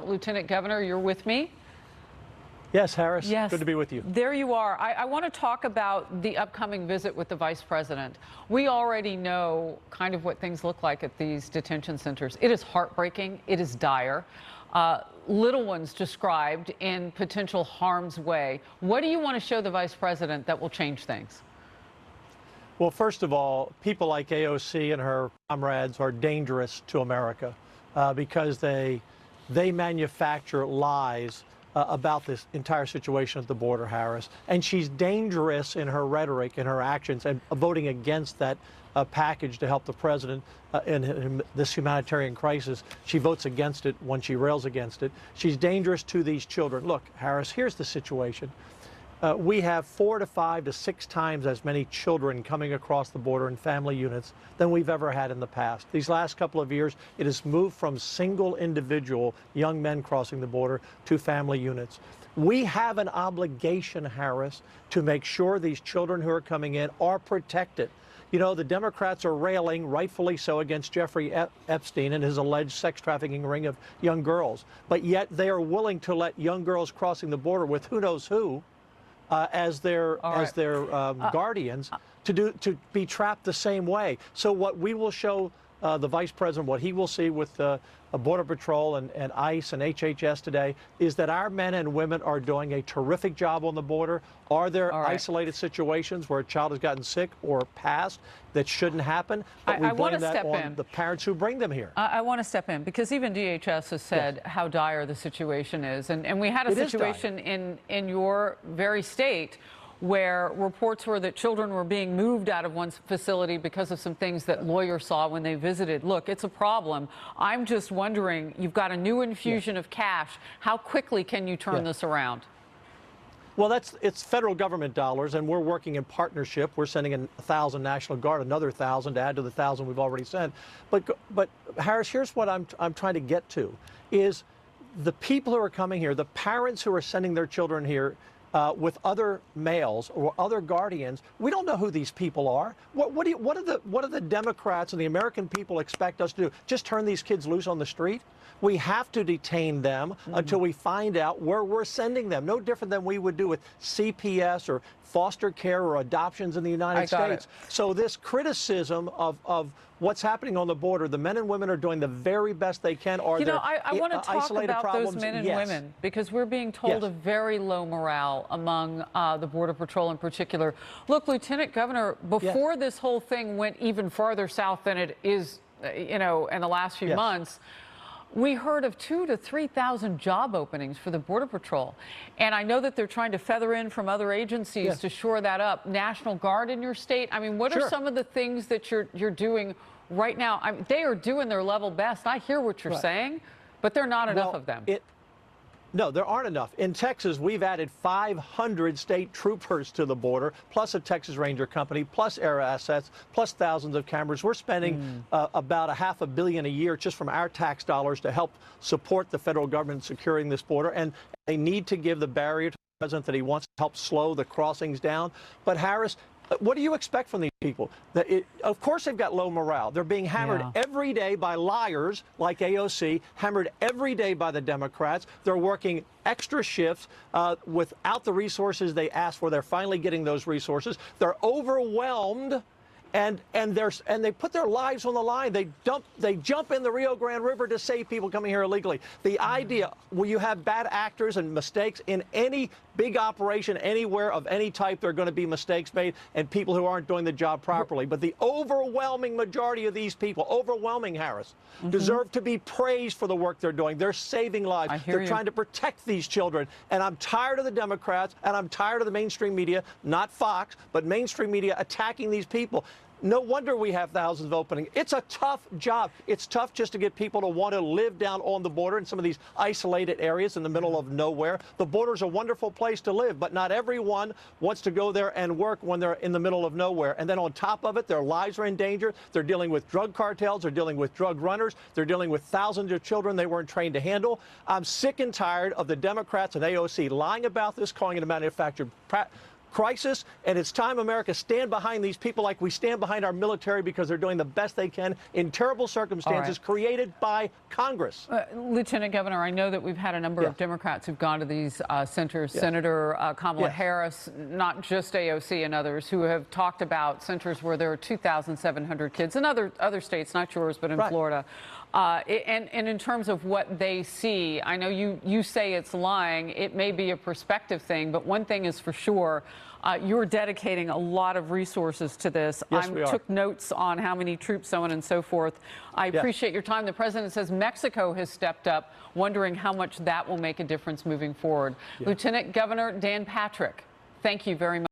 Lieutenant Governor, you're with me? Yes, Harris. Yes. Good to be with you. There you are. I want to talk about the upcoming visit with the Vice President. We already know kind of what things look like at these detention centers. It is heartbreaking. It is dire. Little ones described in potential harm's way. What do you want to show the Vice President that will change things? Well, first of all, people like AOC and her comrades are dangerous to America because they manufacture lies about this entire situation at the border, Harris. And she's dangerous in her rhetoric and her actions and voting against that package to help the president in this humanitarian crisis. She votes against it when she rails against it. She's dangerous to these children. Look, Harris, here's the situation. We have 4 to 5 to 6 times as many children coming across the border in family units than we've ever had in the past. These last couple of years, it has moved from single individual young men crossing the border to family units. We have an obligation, Harris, to make sure these children who are coming in are protected. You know, the Democrats are railing, rightfully so, against Jeffrey Epstein and his alleged sex trafficking ring of young girls. But yet they are willing to let young girls crossing the border with who knows who as their guardians to be trapped the same way. So what we will show the Vice President, what he will see with Border Patrol and ICE and HHS today, is that our men and women are doing a terrific job on the border. Are there isolated situations where a child has gotten sick or passed that shouldn't happen? But we blame that on the parents who bring them here. I want to step in because even DHS has said how dire the situation is. And we had a situation in your very state where reports were that children were being moved out of one facility because of some things that lawyers saw when they visited. Look, it's a problem. I'm just wondering, you've got a new infusion of cash. How quickly can you turn this around? Well, it's federal government dollars, and we're working in partnership. We're sending in 1,000 National Guard, another 1,000 to add to the 1,000 we've already sent. But Harris, here's what I'm trying to get to, is the people who are coming here, the parents who are sending their children here, with other males or other guardians. We don't know who these people are. What do the Democrats and the American people expect us to do? Just turn these kids loose on the street? We have to detain them until we find out where we're sending them. No different than we would do with CPS or foster care or adoptions in the United States. So this criticism of what's happening on the border, the men and women are doing the very best they can. I want to talk about those men and women because we're being told of very low morale among the Border Patrol in particular. Look, Lieutenant Governor, before this whole thing went even farther south than it is, in the last few months, we heard of 2,000 to 3,000 job openings for the Border Patrol. And I know that they're trying to feather in from other agencies to shore that up. National Guard in your state? I mean, what are some of the things that you're doing right now? I mean, they are doing their level best. I hear what you're saying, but there are not enough of them. No, there aren't enough. In Texas, we've added 500 state troopers to the border, plus a Texas Ranger company, plus air assets, plus thousands of cameras. We're spending about $500 million a year just from our tax dollars to help support the federal government securing this border. And they need to give the barrier to the president that he wants to help slow the crossings down. But Harris, what do you expect from these people? Of course they've got low morale. They're being hammered every day by liars like AOC, hammered every day by the Democrats. They're working extra shifts without the resources they asked for. They're finally getting those resources. They're overwhelmed. And they put their lives on the line. They jump in the Rio Grande River to save people coming here illegally. The idea, well, you have bad actors and mistakes in any big operation anywhere of any type, there are going to be mistakes made and people who aren't doing the job properly. But the overwhelming majority of these people, overwhelming, Harris, deserve to be praised for the work they're doing. They're saving lives. They're trying to protect these children. And I'm tired of the Democrats and I'm tired of the mainstream media, not Fox, but mainstream media attacking these people. No wonder we have thousands of openings. It's a tough job. It's tough just to get people to want to live down on the border in some of these isolated areas in the middle of nowhere. The border's a wonderful place to live, but not everyone wants to go there and work when they're in the middle of nowhere. And then on top of it, their lives are in danger. They're dealing with drug cartels. They're dealing with drug runners. They're dealing with thousands of children they weren't trained to handle. I'm sick and tired of the Democrats and AOC lying about this, calling it a manufactured crisis, and it's time America stand behind these people like we stand behind our military, because they're doing the best they can in terrible circumstances created by Congress. Lieutenant Governor, I know that we've had a number of Democrats who've gone to these centers. Senator Kamala Harris, not just AOC and others, who have talked about centers where there are 2,700 kids in other states, not yours, but in Florida. And in terms of what they see, I know you say it's lying. It may be a perspective thing, but one thing is for sure, you're dedicating a lot of resources to this. Yes, we are. Took notes on how many troops, so on and so forth. I appreciate your time. The president says Mexico has stepped up, wondering how much that will make a difference moving forward. Lieutenant Governor Dan Patrick, thank you very much.